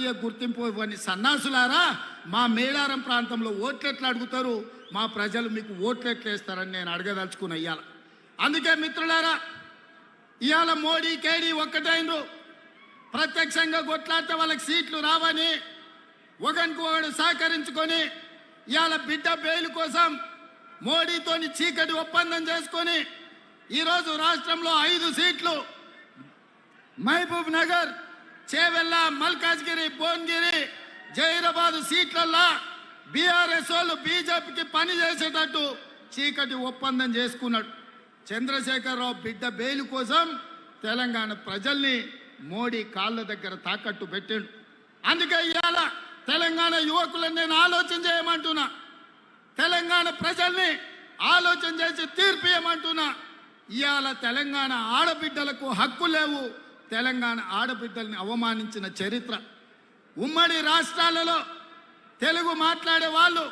జాతీయ గుర్తింపు ఇవ్వని సన్నాసులారా, మా మేడారం ప్రాంతంలో ఓట్లెట్లు అడుగుతారు, మా ప్రజలు మీకు ఓట్లెట్లు వేస్తారని నేను అడగదలుచుకున్న ఇవాళ. అందుకే మిత్రులారా, ఇవాళ మోడీ కేడీ ఒక్కటైనరు. ప్రత్యక్షంగా కొట్లాడితే వాళ్ళకి సీట్లు రావని ఒకరికి ఒకడు సహకరించుకొని ఇవాళ బిడ్డ బెయిల్ కోసం మోడీతోని చీకటి ఒప్పందం చేసుకొని ఈరోజు రాష్ట్రంలో 5 సీట్లు మహబూబ్ నగర్, చేవెళ్ళ, మల్కాజ్గిరి, భువనగిరి, జైరాబాద్ సీట్లల్లో బీఆర్ఎస్ వాళ్ళు బీజేపీకి పని చేసేటట్టు చీకటి ఒప్పందం చేసుకున్నాడు. చంద్రశేఖరరావు బిడ్డ బెయిల్ కోసం తెలంగాణ ప్రజల్ని మోడీ కాళ్ళ దగ్గర తాకట్టు పెట్టాడు. అందుకే ఇవాళ తెలంగాణ యువకులను నేను ఆలోచన చేయమంటున్నా, తెలంగాణ ప్రజల్ని ఆలోచన చేసి తీర్పు ఇవ్వమంటున్నా. ఇవాళ తెలంగాణ ఆడబిడ్డలకు హక్కు లేవు. తెలంగాణ ఆడబిడ్డల్ని అవమానించిన చరిత్ర. ఉమ్మడి రాష్ట్రాలలో తెలుగు మాట్లాడే వాళ్ళు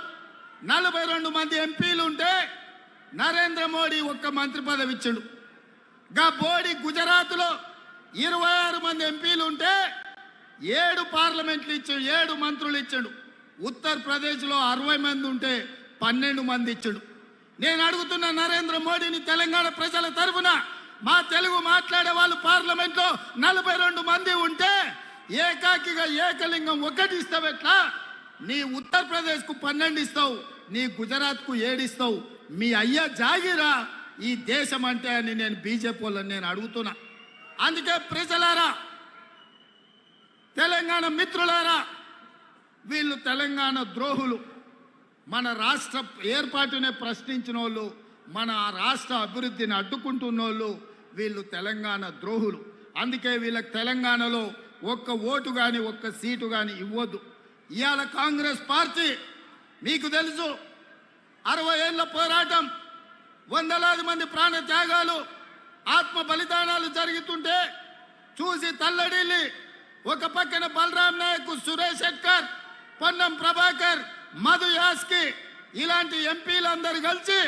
42 మంది ఎంపీలు ఉంటే నరేంద్ర మోడీ ఒక్క మంత్రి పదవి ఇచ్చాడు. గా బోడి గుజరాత్లో 26 మంది ఎంపీలు ఉంటే 7 పార్లమెంట్లు ఇచ్చాడు, 7 మంత్రులు ఇచ్చాడు. ఉత్తరప్రదేశ్లో 60 మంది ఉంటే 12 మంది ఇచ్చాడు. నేను అడుగుతున్న నరేంద్ర మోడీని తెలంగాణ ప్రజల తరఫున, మా తెలుగు మాట్లాడే వాళ్ళు పార్లమెంట్లో 42 మంది ఉంటే ఏకాకిగా ఏకలింగం 1 ఇస్తావు ఎట్లా? నీ ఉత్తరప్రదేశ్కు 12 ఇస్తావు, నీ గుజరాత్కు 7 ఇస్తావు. మీ అయ్యా జాగిరా ఈ దేశం అంటే అని నేను బీజేపీ వాళ్ళని నేను అడుగుతున్నా. అందుకే ప్రజలారా, తెలంగాణ మిత్రులారా, వీళ్ళు తెలంగాణ ద్రోహులు. మన రాష్ట్ర ఏర్పాటునే ప్రశ్నించిన వాళ్ళు, మన రాష్ట్ర అభివృద్ధిని అడ్డుకుంటున్న వాళ్ళు వీళ్ళు తెలంగాణ ద్రోహులు. అందుకే వీళ్ళకి తెలంగాణలో ఒక్క ఓటు కానీ ఒక్క సీటు కానీ ఇవ్వద్దు. ఇవాళ కాంగ్రెస్ పార్టీ మీకు తెలుసు, 60 ఏళ్ల పోరాటం, వందలాది మంది ప్రాణ త్యాగాలు, ఆత్మ బలిదానాలు జరుగుతుంటే చూసి తల్లడిల్లి ఒక పక్కన బలరాం నాయక్, సురేష్ శెట్కర్, పొన్నం ప్రభాకర్, మధు యాస్కి ఇలాంటి ఎంపీలందరూ కలిసి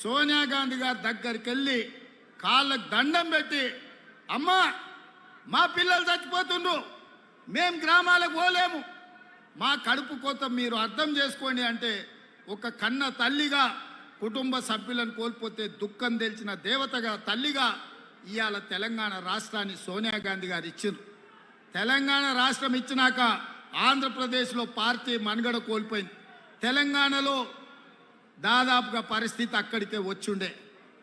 సోనియా గాంధీ గారి దగ్గరికి వెళ్ళి కాళ్ళకు దండం పెట్టి, అమ్మా మా పిల్లలు చచ్చిపోతుండ్రు, మేం గ్రామాలకు పోలేము, మా కడుపు కోత మీరు అర్థం చేసుకోండి అంటే ఒక కన్న తల్లిగా కుటుంబ సభ్యులను కోల్పోతే దుఃఖం తెలిసిన దేవతగా తల్లిగా ఇవాళ తెలంగాణ రాష్ట్రాన్ని సోనియా గాంధీ గారు ఇచ్చారు. తెలంగాణ రాష్ట్రం ఇచ్చినాక ఆంధ్రప్రదేశ్లో పార్టీ మనుగడ కోల్పోయింది. తెలంగాణలో దాదాపుగా పరిస్థితి అక్కడికే వచ్చుండే,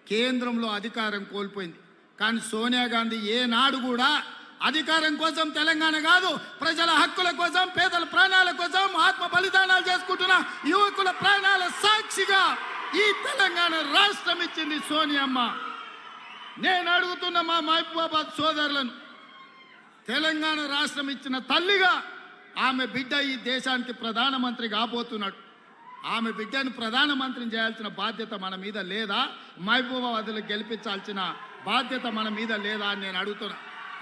కేంద్రంలో అధికారం కోల్పోయింది. కానీ సోనియా గాంధీ ఏనాడు కూడా అధికారం కోసం తెలంగాణ కాదు, ప్రజల హక్కుల కోసం, పేదల ప్రాణాల కోసం, ఆత్మ బలిదానాలు చేసుకుంటున్న యువకుల ప్రాణాల సాక్షిగా ఈ తెలంగాణ రాష్ట్రం ఇచ్చింది సోనియమ్మ. నేను అడుగుతున్న మా మహబూబాబాద్ సోదరులను, తెలంగాణ రాష్ట్రం ఇచ్చిన తల్లిగా ఆమె బిడ్డ ఈ దేశానికి ప్రధానమంత్రి కాబోతున్నాడు. ఆమె బిడ్డను ప్రధానమంత్రిని చేయాల్సిన బాధ్యత మన మీద లేదా? మహబూబాబాద్లో గెలిపించాల్సిన బాధ్యత మన మీద లేదా అని నేను అడుగుతున్నా.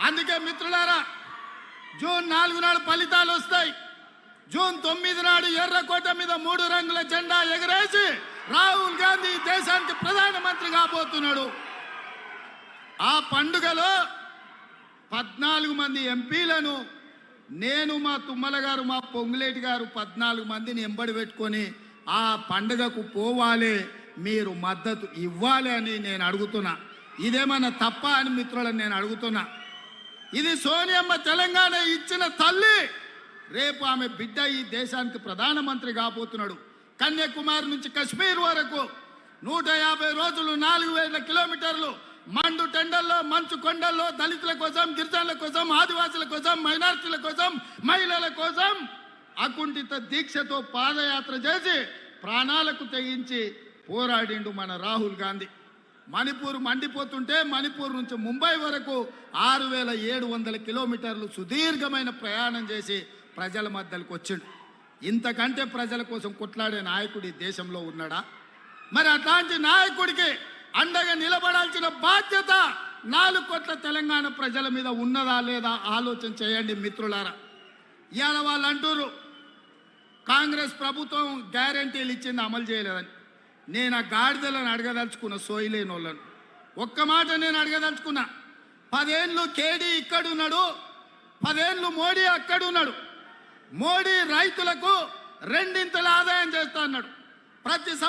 అందుకే మిత్రులారా, జూన్ 4 నాడు ఫలితాలు వస్తాయి. జూన్ 9 నాడు ఎర్రకోట మీద 3 రంగుల జెండా ఎగరేసి రాహుల్ గాంధీ దేశానికి ప్రధానమంత్రి కాబోతున్నాడు. ఆ పండుగలో 14 మంది ఎంపీలను నేను, మా తుమ్మల గారు, మా పొంగులేటి గారు 14 మందిని ఎంబడి పెట్టుకొని ఆ పండుగకు పోవాలి, మీరు మద్దతు ఇవ్వాలి అని నేను అడుగుతున్నా. ఇదేమన్నా తప్ప అని మిత్రులను నేను అడుగుతున్నా. ఇది సోనియమ్మ తెలంగాణ ఇచ్చిన తల్లి. రేపు ఆమె బిడ్డ ఈ దేశానికి ప్రధానమంత్రి కాబోతున్నాడు. కన్యాకుమారి నుంచి కశ్మీర్ వరకు 150 రోజులు 4000 కిలోమీటర్లు మండు టెండల్లో, మంచు కొండల్లో దళితుల కోసం, గిరిజనుల కోసం, ఆదివాసుల కోసం, మైనారిటీల కోసం, మహిళల కోసం అకుంఠిత దీక్షతో పాదయాత్ర చేసి ప్రాణాలకు తెగించి పోరాడిండు మన రాహుల్ గాంధీ. మణిపూర్ మండిపోతుంటే మణిపూర్ నుంచి ముంబై వరకు 6700 కిలోమీటర్లు సుదీర్ఘమైన ప్రయాణం చేసి ప్రజల మధ్యలోకి వచ్చిండు. ఇంతకంటే ప్రజల కోసం కొట్లాడే నాయకుడు ఈ దేశంలో ఉన్నాడా? మరి అట్లాంటి నాయకుడికి అండగా నిలబడాల్సిన బాధ్యత 4 కోట్ల తెలంగాణ ప్రజల మీద ఉన్నదా లేదా ఆలోచన చేయండి మిత్రులారా. ఇవాళ వాళ్ళు అంటారు కాంగ్రెస్ ప్రభుత్వం గ్యారంటీలు ఇచ్చింది అమలు చేయలేదని. నేను ఆ గాడిదలను అడగదలుచుకున్న, సోయిలేని వాళ్ళను ఒక్క మాట నేను అడగదలుచుకున్నా. 10 ఏళ్ళు కేడీ ఇక్కడున్నాడు, 10 ఏళ్ళు మోడీ అక్కడున్నాడు. మోడీ రైతులకు రెండింతల ఆదాయం చేస్తా అన్నాడు. ప్రతి